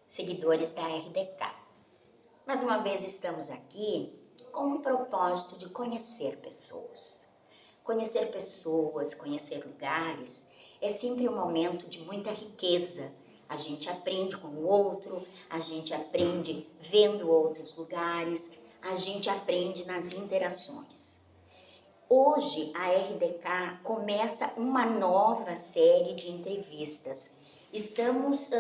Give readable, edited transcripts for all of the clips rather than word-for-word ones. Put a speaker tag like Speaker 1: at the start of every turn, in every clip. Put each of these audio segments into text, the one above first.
Speaker 1: seguidores da RDK. Mais uma vez estamos aqui com o propósito de conhecer pessoas. Conhecer pessoas, conhecer lugares é sempre um momento de muita riqueza. A gente aprende com o outro, a gente aprende vendo outros lugares, a gente aprende nas interações. Hoje a RDK começa uma nova série de entrevistas. Estamos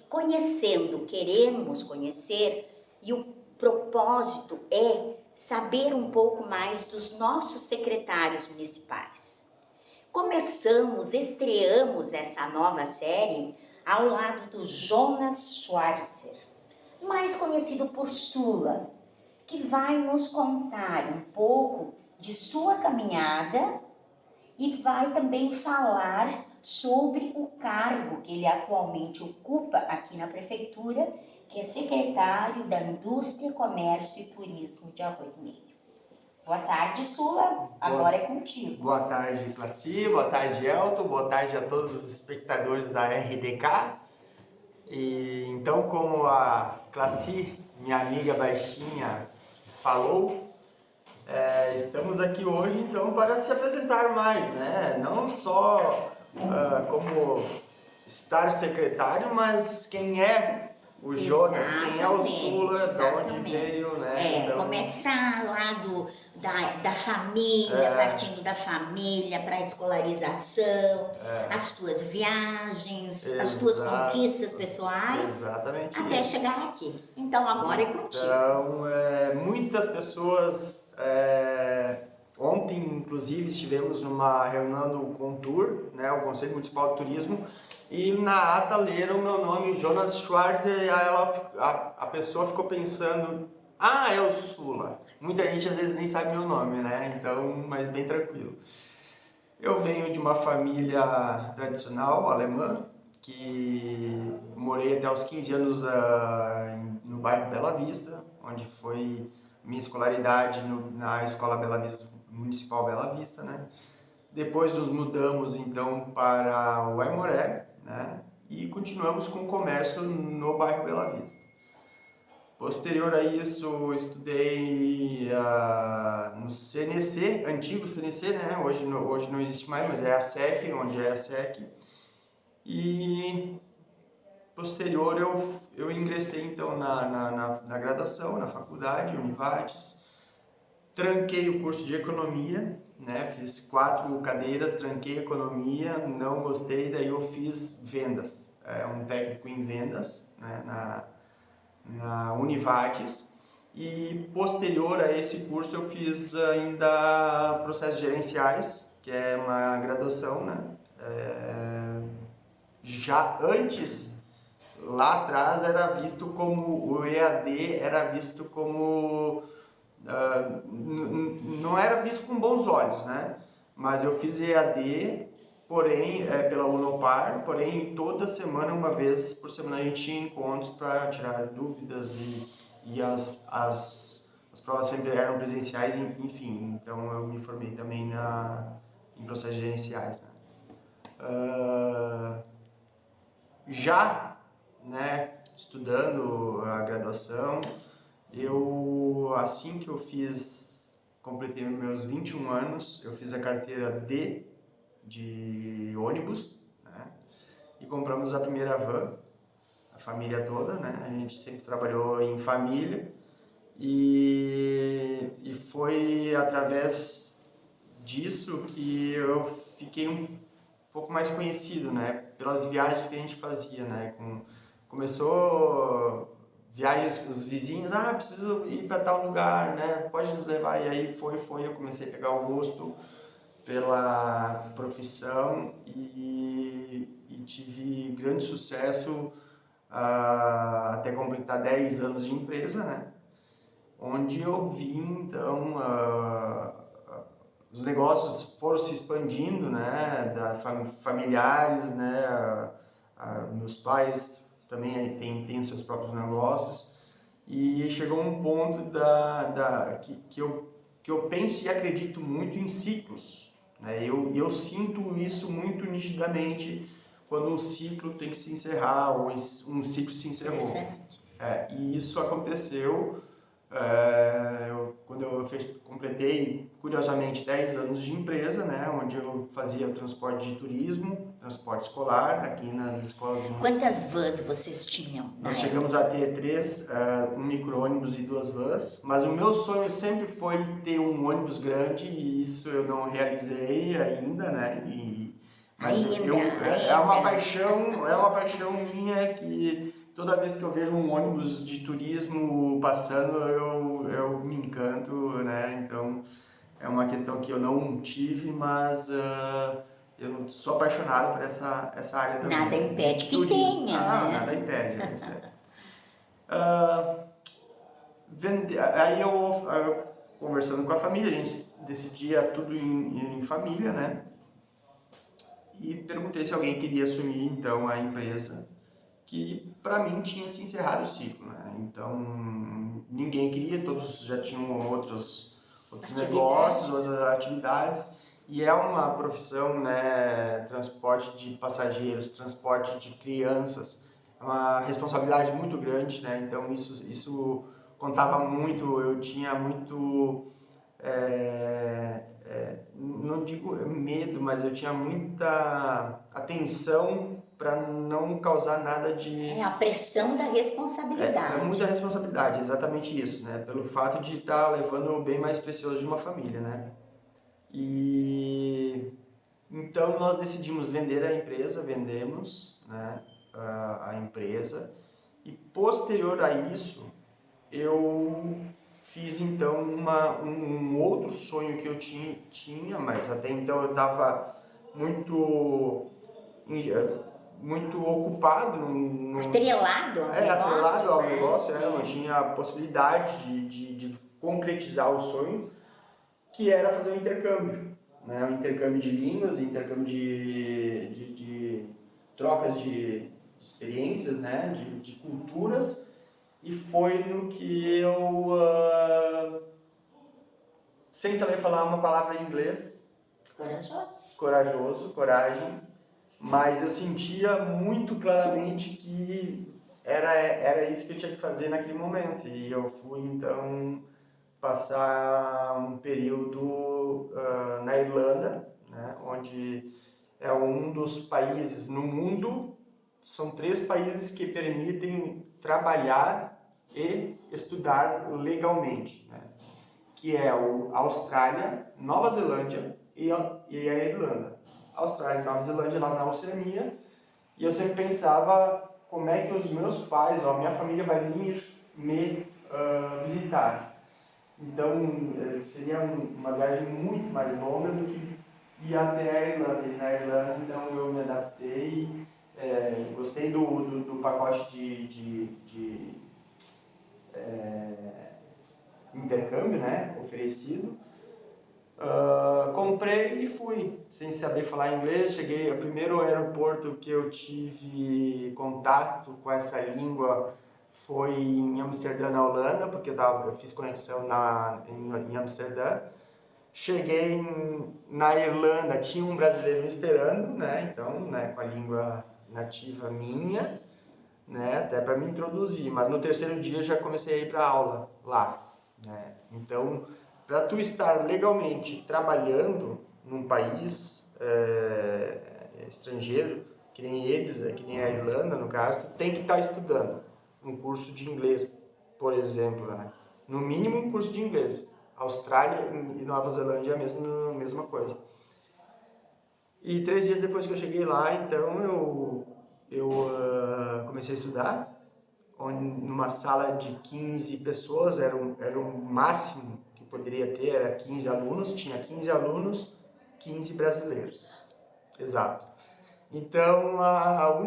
Speaker 1: conhecendo, queremos conhecer, e o propósito é saber um pouco mais dos nossos secretários municipais. Estreamos essa nova série ao lado do Jonas Schwarzer, mais conhecido por Sula, que vai nos contar um pouco de sua caminhada e vai também falar sobre o cargo que ele atualmente ocupa aqui na prefeitura, que é secretário da Indústria, Comércio e Turismo de Arroio Negro. Boa tarde, Sula. Agora é contigo.
Speaker 2: Boa tarde, Classi. Boa tarde, Elton. Boa tarde a todos os espectadores da RDK. Então, como a Classi, minha amiga baixinha, falou, estamos aqui hoje então para se apresentar mais, né? Não só como estar secretário, mas quem é o Jonas, quem é o Sula, de onde veio, né?
Speaker 1: Então, começar lá da família, partindo da família para a escolarização, as tuas viagens, as tuas conquistas pessoais,
Speaker 2: exatamente
Speaker 1: até
Speaker 2: isso.
Speaker 1: chegar aqui. Então agora é contigo.
Speaker 2: Então, muitas pessoas, ontem inclusive estivemos numa reunião do CONTUR, né, o Conselho Municipal de Turismo, e na ata leram o meu nome, Jonas Schwarzer, e a pessoa ficou pensando, é o Sula. Muita gente às vezes nem sabe meu nome, né? Então, mas bem tranquilo. Eu venho de uma família tradicional alemã, que morei até os 15 anos no bairro Bela Vista, onde foi minha escolaridade na Escola Bela Vista, Municipal Bela Vista, né? Depois nos mudamos então para o Aimoré, né? E continuamos com o comércio no bairro Bela Vista. Posterior a isso, estudei no CNC, antigo CNC, né? Hoje não existe mais, mas é a SEC, onde é a SEC. E posterior eu ingressei então na graduação, na faculdade, Univates. Tranquei o curso de economia, né? Fiz 4 cadeiras, tranquei economia, não gostei, daí eu fiz vendas, um técnico em vendas, né? na Univates, e posterior a esse curso eu fiz ainda processos gerenciais, que é uma graduação, né? Já antes, lá atrás, era visto como o EAD, era visto como não era visto com bons olhos, né? Mas eu fiz EAD, porém, pela Unopar, porém, toda semana, uma vez por semana, a gente tinha encontros para tirar dúvidas e as provas sempre eram presenciais, enfim. Então, eu me formei também em processos gerenciais, né? Já, né, estudando a graduação, assim que eu completei meus 21 anos, eu fiz a carteira D de ônibus, né? E compramos a primeira van, a família toda, né? A gente sempre trabalhou em família e foi através disso que eu fiquei um pouco mais conhecido, né? Pelas viagens que a gente fazia, né? Começou viagens com os vizinhos, preciso ir para tal lugar, né? Pode nos levar. E aí eu comecei a pegar o gosto pela profissão e tive grande sucesso até completar 10 anos de empresa, né? Onde eu vi, então, os negócios foram se expandindo, né? Familiares, né? Meus pais também têm seus próprios negócios, e chegou um ponto que eu penso e acredito muito em ciclos, né? Eu sinto isso muito nitidamente quando um ciclo tem que se encerrar ou um ciclo se encerrou.
Speaker 1: Interessante.
Speaker 2: E isso aconteceu quando eu completei, curiosamente, 10 anos de empresa, né, onde eu fazia transporte de turismo, transporte escolar, aqui nas escolas.
Speaker 1: Quantas vans vocês tinham?
Speaker 2: Nós chegamos a ter 3, um micro-ônibus e 2 vans, mas o meu sonho sempre foi ter um ônibus grande e isso eu não realizei ainda, né? Mas é uma paixão minha que toda vez que eu vejo um ônibus de turismo passando, eu me encanto, né? Então é uma questão que eu não tive, mas eu sou apaixonado por essa área também.
Speaker 1: Nada impede que tenha, né?
Speaker 2: Nada impede, é isso aí. Aí eu, conversando com a família, a gente decidia tudo em família, né? E perguntei se alguém queria assumir, então, a empresa, que para mim tinha se encerrado o ciclo, né? Então, ninguém queria, todos já tinham outros negócios, outras atividades. E é uma profissão, né, transporte de passageiros, transporte de crianças, é uma responsabilidade muito grande, né? Então isso contava muito, eu tinha muito, não digo medo, mas eu tinha muita atenção para não causar nada de...
Speaker 1: É a pressão da responsabilidade.
Speaker 2: É muita responsabilidade, exatamente isso, né? Pelo fato de estar levando o bem mais precioso de uma família, né? E então nós decidimos vender a empresa, vendemos, né, a empresa, e posterior a isso eu fiz então um outro sonho que eu tinha, mas até então eu estava muito ocupado
Speaker 1: atrelado ao negócio.
Speaker 2: Atrelado ao negócio, eu não tinha a possibilidade de concretizar o sonho, que era fazer um intercâmbio, né? Um intercâmbio de línguas, intercâmbio de trocas de experiências, né? De culturas, e foi no que eu, sem saber falar uma palavra em inglês, coragem, mas eu sentia muito claramente que era isso que eu tinha que fazer naquele momento, e eu fui então passar um período na Irlanda, né, onde é um dos países no mundo, são 3 países que permitem trabalhar e estudar legalmente, né, que é a Austrália, Nova Zelândia e a Irlanda. Austrália e Nova Zelândia lá na Oceania, e eu sempre pensava como é que os meus pais, a minha família vai vir me visitar. Então, seria uma viagem muito mais longa do que ir até a Irlanda. E na Irlanda, então, eu me adaptei, gostei do pacote de intercâmbio, né, oferecido. Comprei e fui, sem saber falar inglês. Cheguei, o primeiro aeroporto que eu tive contato com essa língua foi em Amsterdã, na Holanda, porque eu fiz conexão em Amsterdã. Cheguei na Irlanda, tinha um brasileiro me esperando, né? Então, né, com a língua nativa minha, né, até para me introduzir. Mas no terceiro dia eu já comecei a ir para aula lá, né? Então, para tu estar legalmente trabalhando num país estrangeiro, que nem eles, que nem a Irlanda no caso, tu tem que estar estudando um curso de inglês, por exemplo, né? No mínimo um curso de inglês. Austrália e Nova Zelândia é a mesma coisa. E 3 dias depois que eu cheguei lá, então eu comecei a estudar numa sala de 15 pessoas, era o máximo que poderia ter, era 15 alunos, tinha 15 alunos, 15 brasileiros. Exato. Então, a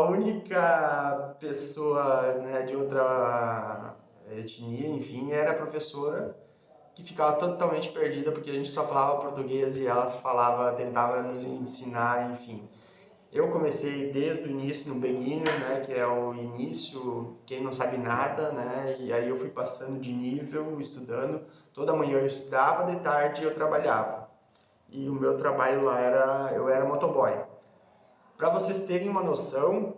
Speaker 2: única pessoa, né, de outra etnia, enfim, era a professora, que ficava totalmente perdida porque a gente só falava português e ela tentava nos ensinar, enfim. Eu comecei desde o início, no beginner, né, que é o início, quem não sabe nada, né, e aí eu fui passando de nível, estudando. Toda manhã eu estudava, de tarde eu trabalhava. E o meu trabalho lá eu era motoboy. Para vocês terem uma noção,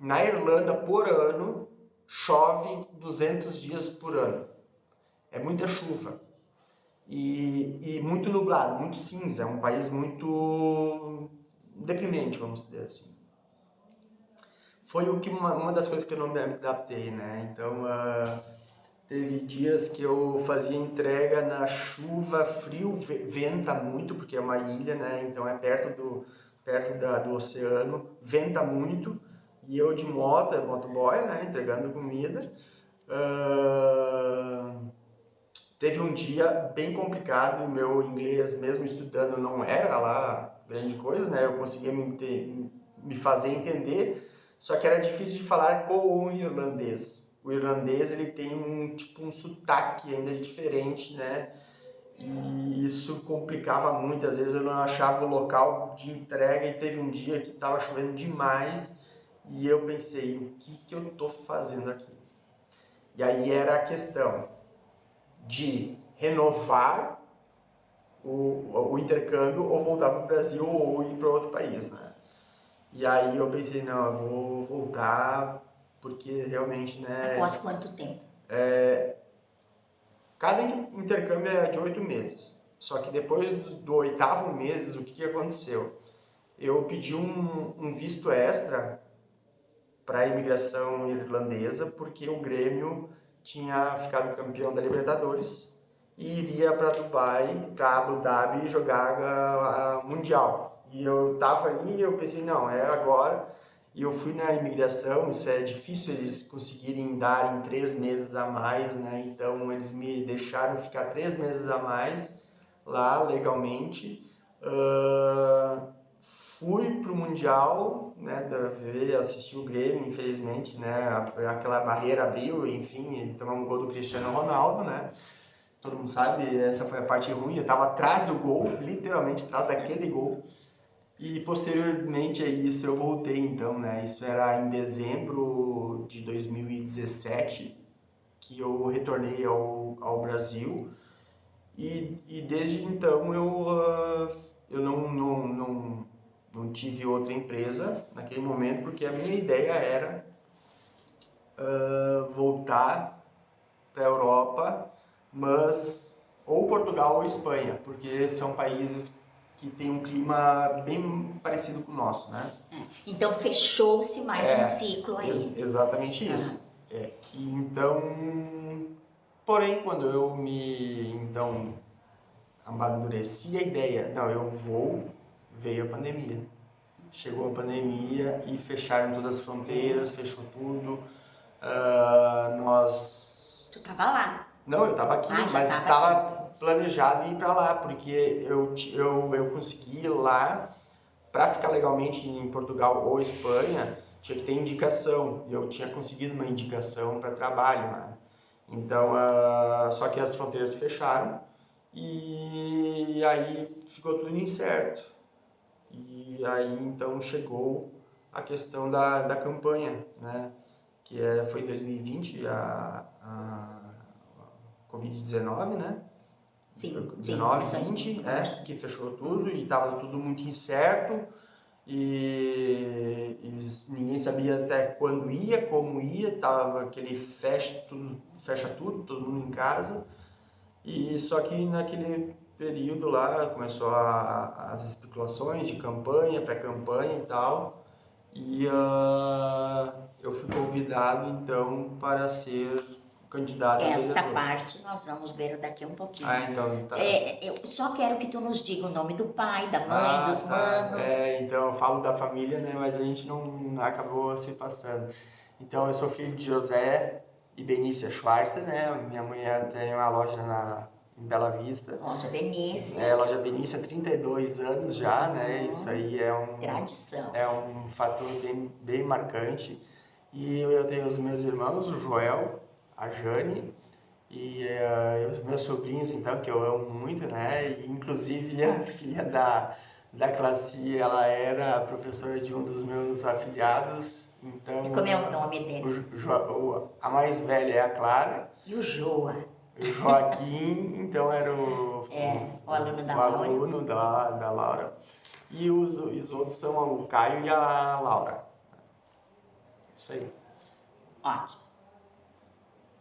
Speaker 2: na Irlanda, por ano, chove 200 dias por ano. É muita chuva. E muito nublado, muito cinza. É um país muito deprimente, vamos dizer assim. Foi uma das coisas que eu não me adaptei, né? Então, teve dias que eu fazia entrega na chuva, frio, venta muito, porque é uma ilha, né? Então é perto do oceano, venta muito. E eu de moto, motoboy, né? Entregando comida. Teve um dia bem complicado, e meu inglês, mesmo estudando, não era lá grande coisa, né? Eu conseguia me fazer entender, só que era difícil de falar com o irlandês. O irlandês, ele tem um sotaque ainda diferente, né? E isso complicava muito, às vezes eu não achava o local de entrega, e teve um dia que estava chovendo demais e eu pensei, o que eu estou fazendo aqui? E aí era a questão de renovar o intercâmbio ou voltar para o Brasil ou ir para outro país, né? E aí eu pensei, não, eu vou voltar porque realmente, né?
Speaker 1: Após quanto tempo?
Speaker 2: Cada intercâmbio é de 8 meses. Só que depois do 8º mês, o que aconteceu? Eu pedi um visto extra para a imigração irlandesa porque o Grêmio tinha ficado campeão da Libertadores e iria para Dubai, para Abu Dhabi jogar a Mundial. E eu tava ali e eu pensei, não, é agora. E eu fui na imigração, isso é difícil eles conseguirem dar em 3 meses a mais, né? Então eles me deixaram ficar 3 meses a mais lá legalmente. Fui pro Mundial, né, assistir o Grêmio, infelizmente, né, aquela barreira abriu, enfim, tomamos um gol do Cristiano Ronaldo, né, todo mundo sabe, essa foi a parte ruim, eu estava atrás do gol, literalmente atrás daquele gol, e posteriormente a isso eu voltei então, né, isso era em dezembro de 2017, que eu retornei ao Brasil, e desde então eu não tive outra empresa naquele momento, porque a minha ideia era voltar para a Europa, mas ou Portugal ou Espanha, porque são países que têm um clima bem parecido com o nosso, né?
Speaker 1: Então fechou-se mais um ciclo aí.
Speaker 2: Exatamente isso. Então, porém, quando eu amadureci a ideia, não, eu vou, veio a pandemia. Chegou a pandemia e fecharam todas as fronteiras, fechou tudo.
Speaker 1: Tu tava lá?
Speaker 2: Não, eu estava aqui, mas estava planejado ir para lá, porque eu consegui ir lá, para ficar legalmente em Portugal ou Espanha, tinha que ter indicação, e eu tinha conseguido uma indicação para trabalho, né? Então, só que as fronteiras fecharam, e aí ficou tudo incerto. E aí então chegou a questão da campanha, né? Que foi em 2020 a Covid-19, né?
Speaker 1: Sim,
Speaker 2: 19, 20, que fechou tudo e estava tudo muito incerto e ninguém sabia até quando ia, como ia, tava aquele fecha tudo, todo mundo em casa. E só que naquele período lá começou as especulações de campanha, pré-campanha e tal, e eu fui convidado então para ser candidato a vereador.
Speaker 1: Essa parte nós vamos ver daqui a um pouquinho.
Speaker 2: Então tá.
Speaker 1: Eu só quero que tu nos diga o nome do pai, da mãe, dos manos.
Speaker 2: Então eu falo da família, né, mas a gente não acabou se passando. Então eu sou filho de José e Benícia Schwarzer, né? Minha mulher tem uma loja em Bela Vista.
Speaker 1: Loja Benícia.
Speaker 2: Loja Benícia há 32 anos já, né? Isso aí
Speaker 1: tradição.
Speaker 2: É um fator bem marcante. E eu tenho os meus irmãos, o Joel, a Jane e os meus sobrinhos, então, que eu amo muito, né? E, inclusive a filha da classe, ela era professora de um dos meus afiliados. Então,
Speaker 1: e como é o nome deles?
Speaker 2: A mais velha é a Clara.
Speaker 1: E o Joa?
Speaker 2: O Joaquim, então era o
Speaker 1: aluno da
Speaker 2: Laura. Da Laura. e os outros são o Caio e a Laura. Isso aí.
Speaker 1: Ótimo.